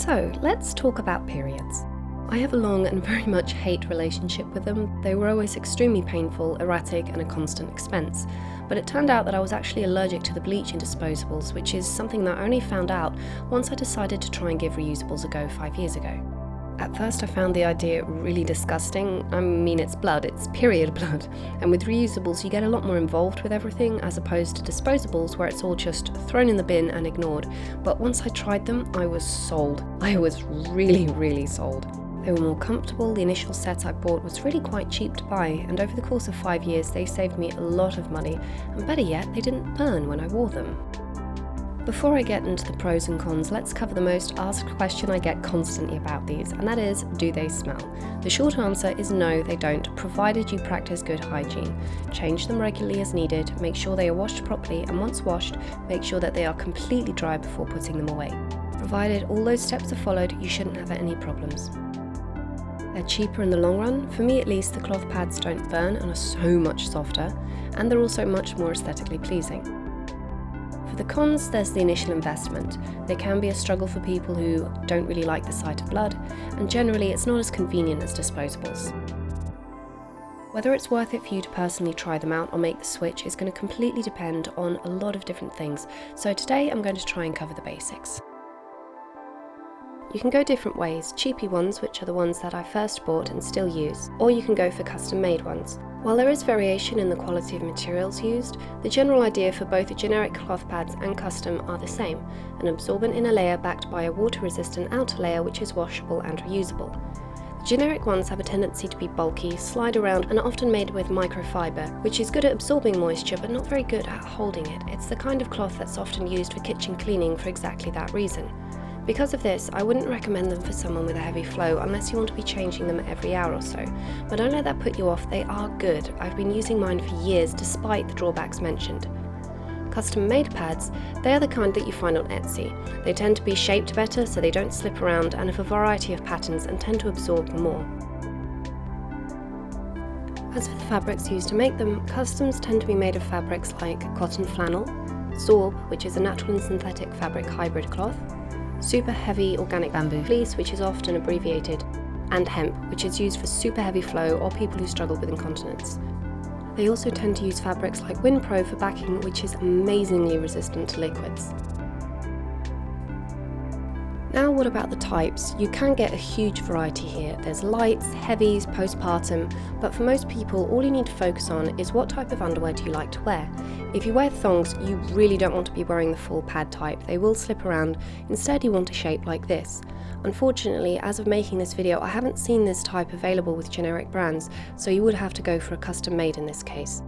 So let's talk about periods. I have a long and very much hate relationship with them. They were always extremely painful, erratic, and a constant expense. But it turned out that I was actually allergic to the bleach in disposables, which is something that I only found out once I decided to try and give reusables a go 5 years ago. At first I found the idea really disgusting. I mean, it's blood, it's period blood. And with reusables you get a lot more involved with everything as opposed to disposables where it's all just thrown in the bin and ignored. But once I tried them, I was sold. I was really sold. They were more comfortable, the initial set I bought was really quite cheap to buy, and over the course of 5 years they saved me a lot of money, and better yet, they didn't burn when I wore them. Before I get into the pros and cons, let's cover the most asked question I get constantly about these, and that is, do they smell? The short answer is no, they don't, provided you practice good hygiene. Change them regularly as needed, make sure they are washed properly, and once washed, make sure that they are completely dry before putting them away. Provided all those steps are followed, you shouldn't have any problems. They're cheaper in the long run. For me at least, the cloth pads don't burn and are so much softer, and they're also much more aesthetically pleasing. For the cons, there's the initial investment. They can be a struggle for people who don't really like the sight of blood, and generally it's not as convenient as disposables. Whether it's worth it for you to personally try them out or make the switch is going to completely depend on a lot of different things, so today I'm going to try and cover the basics. You can go different ways, cheapy ones, which are the ones that I first bought and still use, or you can go for custom-made ones. While there is variation in the quality of materials used, the general idea for both the generic cloth pads and custom are the same, an absorbent inner layer backed by a water-resistant outer layer which is washable and reusable. The generic ones have a tendency to be bulky, slide around, and are often made with microfiber, which is good at absorbing moisture but not very good at holding it. It's the kind of cloth that's often used for kitchen cleaning for exactly that reason. Because of this, I wouldn't recommend them for someone with a heavy flow unless you want to be changing them every hour or so. But don't let that put you off, they are good. I've been using mine for years despite the drawbacks mentioned. Custom-made pads, they are the kind that you find on Etsy. They tend to be shaped better so they don't slip around and have a variety of patterns and tend to absorb more. As for the fabrics used to make them, customs tend to be made of fabrics like cotton flannel, Zorb, which is a natural and synthetic fabric hybrid cloth, super heavy organic bamboo fleece, which is often abbreviated, and hemp, which is used for super heavy flow or people who struggle with incontinence. They also tend to use fabrics like WinPro for backing, which is amazingly resistant to liquids. Now what about the types? You can get a huge variety here. There's lights, heavies, postpartum, but for most people all you need to focus on is what type of underwear do you like to wear. If you wear thongs, you really don't want to be wearing the full pad type, they will slip around. Instead you want a shape like this. Unfortunately, as of making this video, I haven't seen this type available with generic brands, so you would have to go for a custom made in this case.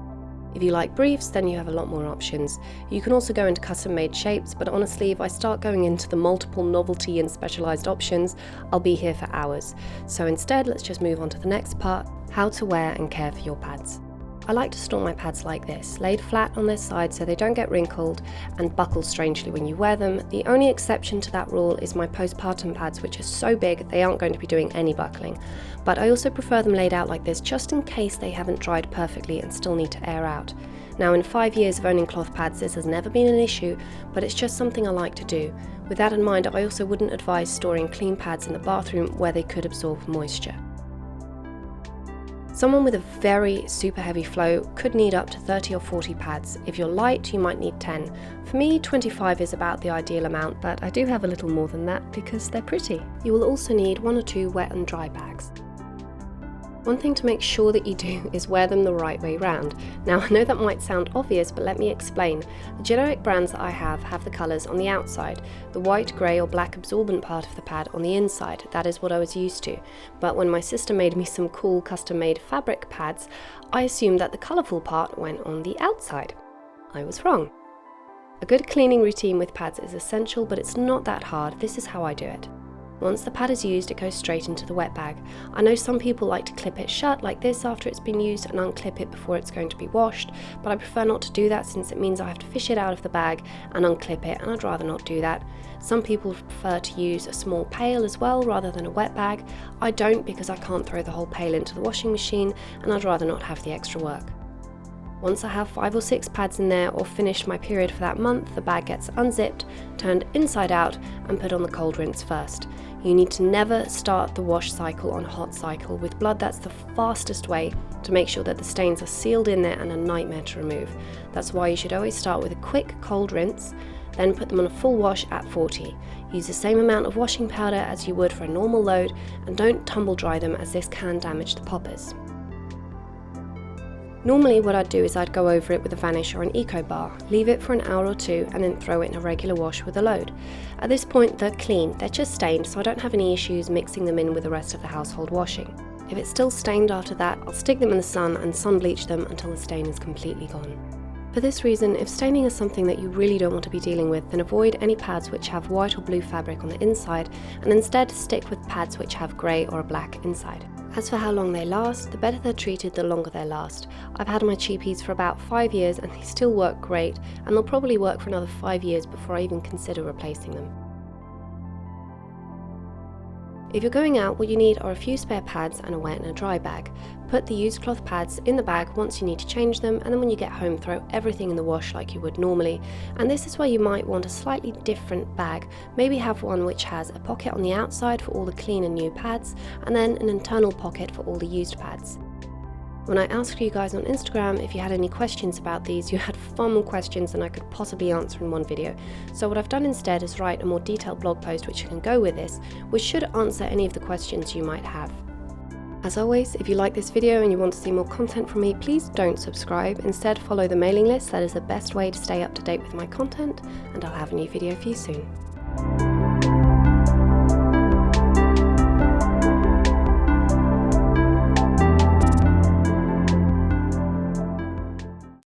If you like briefs, then you have a lot more options. You can also go into custom made shapes, but honestly, if I start going into the multiple novelty and specialized options, I'll be here for hours. So instead, let's just move on to the next part, how to wear and care for your pads. I like to store my pads like this, laid flat on their side so they don't get wrinkled and buckle strangely when you wear them. The only exception to that rule is my postpartum pads, which are so big they aren't going to be doing any buckling. But I also prefer them laid out like this just in case they haven't dried perfectly and still need to air out. Now in 5 years of owning cloth pads this has never been an issue, but it's just something I like to do. With that in mind, I also wouldn't advise storing clean pads in the bathroom where they could absorb moisture. Someone with a very super heavy flow could need up to 30 or 40 pads. If you're light, you might need 10. For me, 25 is about the ideal amount, but I do have a little more than that because they're pretty. You will also need 1 or 2 wet and dry bags. One thing to make sure that you do is wear them the right way round. Now I know that might sound obvious, but let me explain. The generic brands that I have the colours on the outside, the white, grey or black absorbent part of the pad on the inside. That is what I was used to. But when my sister made me some cool custom made fabric pads, I assumed that the colourful part went on the outside. I was wrong. A good cleaning routine with pads is essential, but it's not that hard. This is how I do it. Once the pad is used, it goes straight into the wet bag. I know some people like to clip it shut like this after it's been used and unclip it before it's going to be washed, but I prefer not to do that since it means I have to fish it out of the bag and unclip it, and I'd rather not do that. Some people prefer to use a small pail as well rather than a wet bag. I don't because I can't throw the whole pail into the washing machine and I'd rather not have the extra work. Once I have 5 or 6 pads in there or finished my period for that month, the bag gets unzipped, turned inside out and put on the cold rinse first. You need to never start the wash cycle on hot cycle. With blood, that's the fastest way to make sure that the stains are sealed in there and a nightmare to remove. That's why you should always start with a quick cold rinse, then put them on a full wash at 40. Use the same amount of washing powder as you would for a normal load, and don't tumble dry them as this can damage the poppers. Normally what I'd do is I'd go over it with a vanish or an eco bar, leave it for an hour or two and then throw it in a regular wash with a load. At this point they're clean, they're just stained, so I don't have any issues mixing them in with the rest of the household washing. If it's still stained after that, I'll stick them in the sun and sun bleach them until the stain is completely gone. For this reason, if staining is something that you really don't want to be dealing with, then avoid any pads which have white or blue fabric on the inside and instead stick with pads which have grey or a black inside. As for how long they last, the better they're treated, the longer they last. I've had my cheapies for about 5 years and they still work great, and they'll probably work for another 5 years before I even consider replacing them. If you're going out, what you need are a few spare pads and a wet and a dry bag. Put the used cloth pads in the bag once you need to change them, and then when you get home throw everything in the wash like you would normally. And this is where you might want a slightly different bag. Maybe have one which has a pocket on the outside for all the clean and new pads, and then an internal pocket for all the used pads. When I asked you guys on Instagram if you had any questions about these, you had far more questions than I could possibly answer in one video. So what I've done instead is write a more detailed blog post which can go with this, which should answer any of the questions you might have. As always, if you like this video and you want to see more content from me, please don't subscribe. Instead, follow the mailing list. That is the best way to stay up to date with my content, and I'll have a new video for you soon.